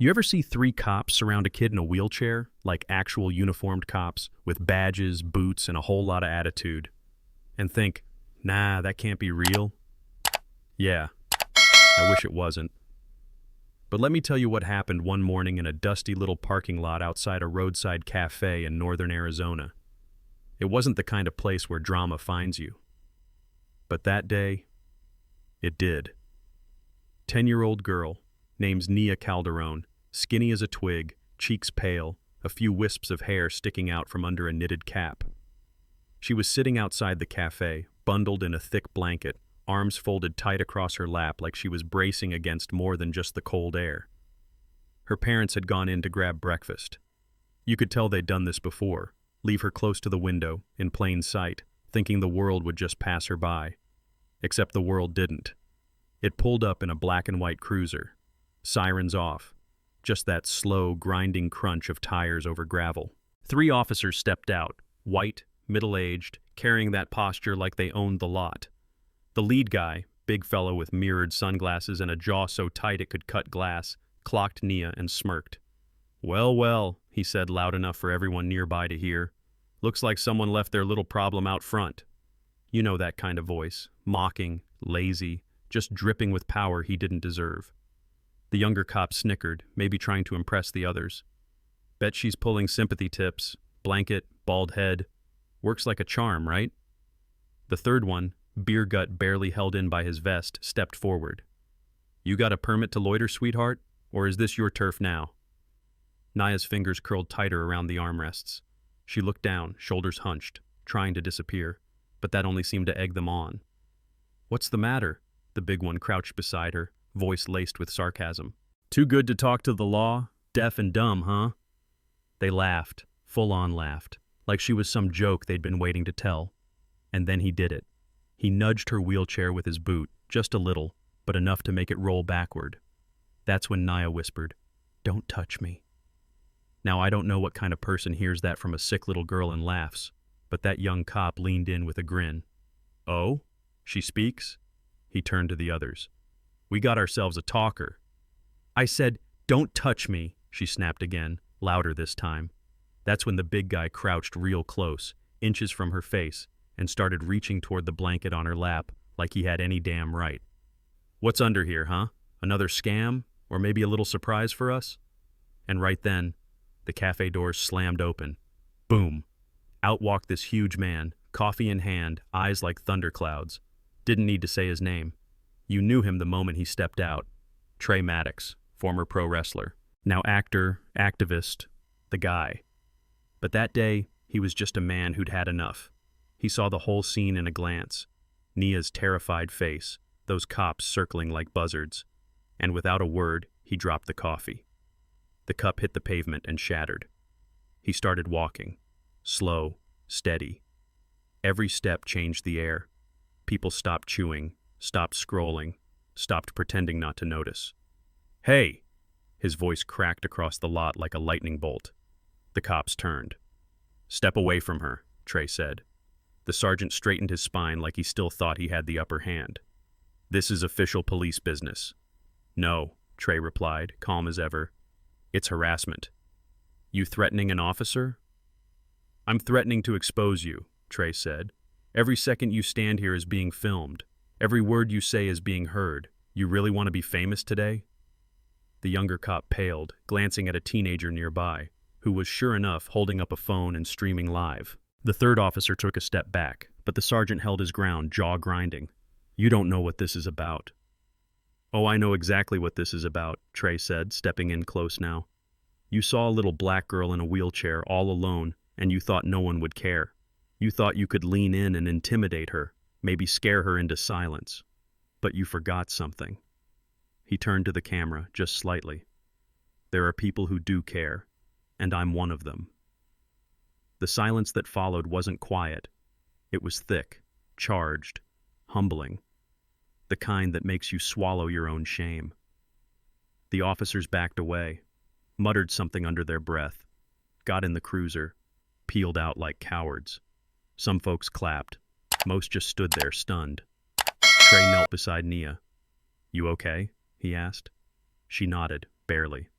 You ever see three cops surround a kid in a wheelchair, like actual uniformed cops, with badges, boots, and a whole lot of attitude, and think, nah, that can't be real? Yeah, I wish it wasn't. But let me tell you what happened one morning in a dusty little parking lot outside a roadside cafe in northern Arizona. It wasn't the kind of place where drama finds you. But that day, it did. 10-year-old girl, name's Nina Calderon, skinny as a twig, cheeks pale, a few wisps of hair sticking out from under a knitted cap. She was sitting outside the cafe, bundled in a thick blanket, arms folded tight across her lap like she was bracing against more than just the cold air. Her parents had gone in to grab breakfast. You could tell they'd done this before, leave her close to the window, in plain sight, thinking the world would just pass her by. Except the world didn't. It pulled up in a black and white cruiser. Sirens off. Just that slow, grinding crunch of tires over gravel. 3 officers stepped out, white, middle-aged, carrying that posture like they owned the lot. The lead guy, big fellow with mirrored sunglasses and a jaw so tight it could cut glass, clocked Nia and smirked. "Well, well," he said loud enough for everyone nearby to hear. "Looks like someone left their little problem out front." You know that kind of voice, mocking, lazy, just dripping with power he didn't deserve. The younger cop snickered, maybe trying to impress the others. "Bet she's pulling sympathy tips. Blanket, bald head. Works like a charm, right?" The third one, beer gut barely held in by his vest, stepped forward. "You got a permit to loiter, sweetheart? Or is this your turf now?" Naya's fingers curled tighter around the armrests. She looked down, shoulders hunched, trying to disappear, but that only seemed to egg them on. "What's the matter?" The big one crouched beside her, voice laced with sarcasm. "Too good to talk to the law? Deaf and dumb, huh?" They laughed, full-on laughed, like she was some joke they'd been waiting to tell. And then he did it. He nudged her wheelchair with his boot, just a little, but enough to make it roll backward. That's when Naya whispered, "Don't touch me." Now, I don't know what kind of person hears that from a sick little girl and laughs, but that young cop leaned in with a grin. "Oh? She speaks?" He turned to the others. "We got ourselves a talker." "I said, don't touch me," she snapped again, louder this time. That's when the big guy crouched real close, inches from her face, and started reaching toward the blanket on her lap like he had any damn right. "What's under here, huh? Another scam? Or maybe a little surprise for us?" And right then, the cafe doors slammed open. Boom! Out walked this huge man, coffee in hand, eyes like thunderclouds. Didn't need to say his name. You knew him the moment he stepped out. Tariq Maddox, former pro wrestler. Now actor, activist, the guy. But that day, he was just a man who'd had enough. He saw the whole scene in a glance. Nia's terrified face, those cops circling like buzzards. And without a word, he dropped the coffee. The cup hit the pavement and shattered. He started walking. Slow, steady. Every step changed the air. People stopped chewing, stopped scrolling, stopped pretending not to notice. "Hey!" His voice cracked across the lot like a lightning bolt. The cops turned. "Step away from her," Tariq said. The sergeant straightened his spine like he still thought he had the upper hand. "This is official police business." "No," Tariq replied, calm as ever. "It's harassment." "You threatening an officer?" "I'm threatening to expose you," Tariq said. "Every second you stand here is being filmed. Every word you say is being heard. You really want to be famous today?" The younger cop paled, glancing at a teenager nearby, who was sure enough holding up a phone and streaming live. The third officer took a step back, but the sergeant held his ground, jaw grinding. "You don't know what this is about." "Oh, I know exactly what this is about," Tariq said, stepping in close now. "You saw a little black girl in a wheelchair all alone, and you thought no one would care. You thought you could lean in and intimidate her, maybe scare her into silence. But you forgot something." He turned to the camera, just slightly. "There are people who do care, and I'm one of them." The silence that followed wasn't quiet. It was thick, charged, humbling. The kind that makes you swallow your own shame. The officers backed away, muttered something under their breath, got in the cruiser, peeled out like cowards. Some folks clapped. Most just stood there, stunned. Tariq knelt beside Nia. "You okay?" he asked. She nodded, barely.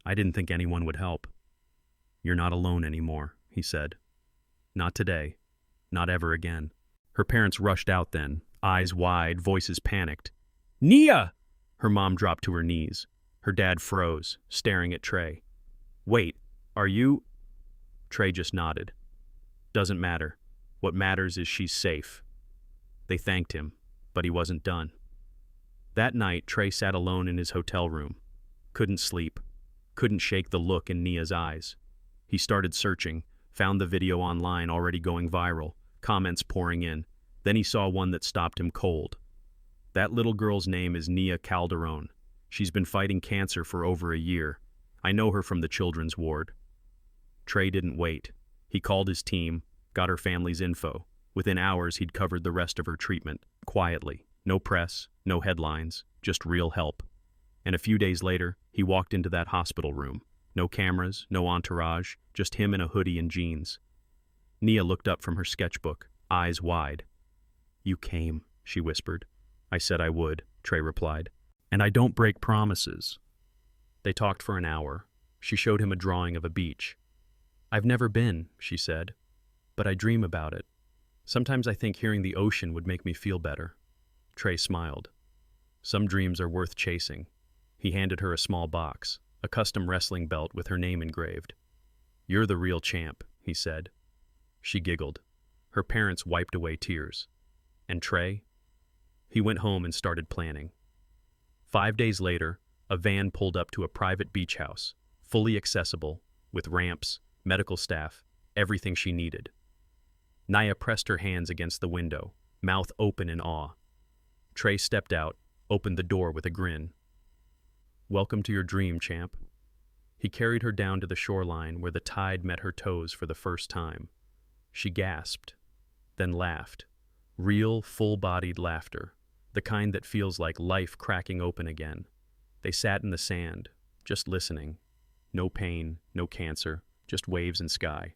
I didn't think anyone would help. You're not alone anymore, he said. Not today. Not ever again. Her parents rushed out then, eyes wide, voices panicked. Nia! Her mom dropped to her knees. Her dad froze, staring at Trey. Wait, are you? Trey just nodded. Doesn't matter. What matters is she's safe. They thanked him, but he wasn't done. That night, Trey sat alone in his hotel room. Couldn't sleep. Couldn't shake the look in Nia's eyes. He started searching, found the video online already going viral, comments pouring in. Then he saw one that stopped him cold. That little girl's name is Nina Calderon. She's been fighting cancer for over a year. I know her from the children's ward. Trey didn't wait. He called his team, got her family's info. Within hours, he'd covered the rest of her treatment, quietly. No press, no headlines, just real help. And a few days later, he walked into that hospital room. No cameras, no entourage, just him in a hoodie and jeans. Nia looked up from her sketchbook, eyes wide. You came, she whispered. I said I would, Trey replied. And I don't break promises. They talked for an hour. She showed him a drawing of a beach. I've never been, she said, but I dream about it. Sometimes I think hearing the ocean would make me feel better. Trey smiled. Some dreams are worth chasing. He handed her a small box, a custom wrestling belt with her name engraved. You're the real champ, he said. She giggled. Her parents wiped away tears. And Trey? He went home and started planning. 5 days later, a van pulled up to a private beach house, fully accessible, with ramps, medical staff, everything she needed. Nia pressed her hands against the window, mouth open in awe. Trey stepped out, opened the door with a grin. Welcome to your dream, champ. He carried her down to the shoreline where the tide met her toes for the first time. She gasped, then laughed. Real, full-bodied laughter, the kind that feels like life cracking open again. They sat in the sand, just listening. No pain, no cancer, just waves and sky.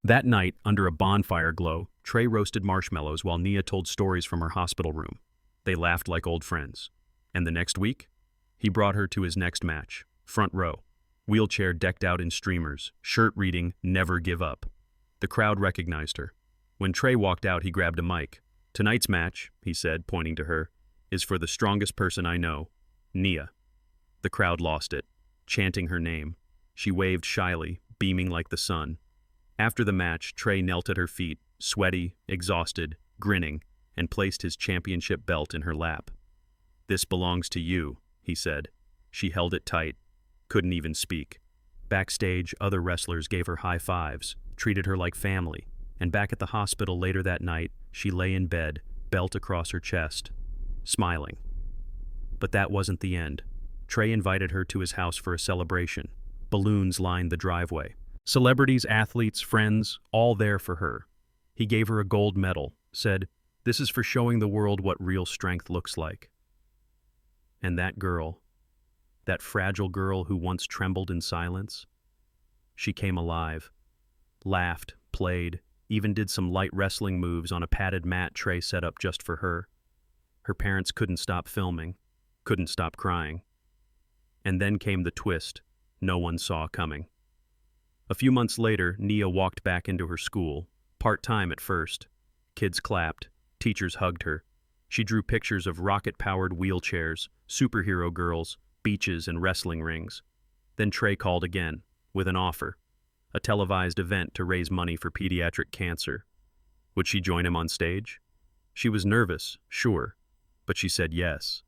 That night, under a bonfire glow, Trey roasted marshmallows while Nia told stories from her hospital room. They laughed like old friends. And the next week, he brought her to his next match, front row, wheelchair decked out in streamers, shirt reading, "Never give up." The crowd recognized her. When Trey walked out, he grabbed a mic. Tonight's match, he said, pointing to her, is for the strongest person I know, Nia. The crowd lost it, chanting her name. She waved shyly, beaming like the sun. After the match, Trey knelt at her feet, sweaty, exhausted, grinning, and placed his championship belt in her lap. This belongs to you, he said. She held it tight, couldn't even speak. Backstage, other wrestlers gave her high fives, treated her like family, and back at the hospital later that night, she lay in bed, belt across her chest, smiling. But that wasn't the end. Trey invited her to his house for a celebration. Balloons lined the driveway. Celebrities, athletes, friends, all there for her. He gave her a gold medal, said, "This is for showing the world what real strength looks like." And that girl, that fragile girl who once trembled in silence, she came alive, laughed, played, even did some light wrestling moves on a padded mat Trey set up just for her. Her parents couldn't stop filming, couldn't stop crying. And then came the twist no one saw coming. A few months later, Nia walked back into her school, part-time at first. Kids clapped, teachers hugged her. She drew pictures of rocket-powered wheelchairs, superhero girls, beaches, and wrestling rings. Then Trey called again, with an offer, a televised event to raise money for pediatric cancer. Would she join him on stage? She was nervous, sure, but she said yes.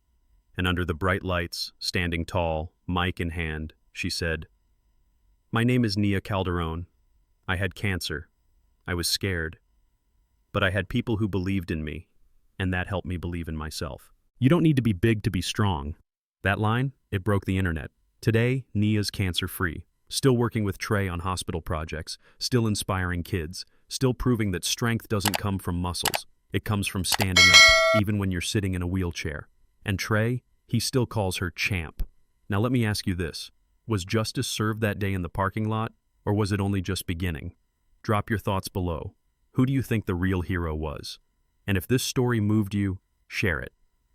And under the bright lights, standing tall, mic in hand, she said, "My name is Nina Calderon. I had cancer. I was scared. But I had people who believed in me, and that helped me believe in myself." You don't need to be big to be strong. That line, it broke the internet. Today, Nia's cancer-free, still working with Trey on hospital projects, still inspiring kids, still proving that strength doesn't come from muscles. It comes from standing up, even when you're sitting in a wheelchair. And Trey, he still calls her champ. Now let me ask you this. Was justice served that day in the parking lot, or was it only just beginning? Drop your thoughts below. Who do you think the real hero was? And if this story moved you, share it.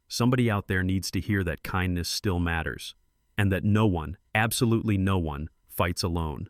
Somebody out there needs to hear that kindness still matters. and that no one, absolutely no one, fights alone.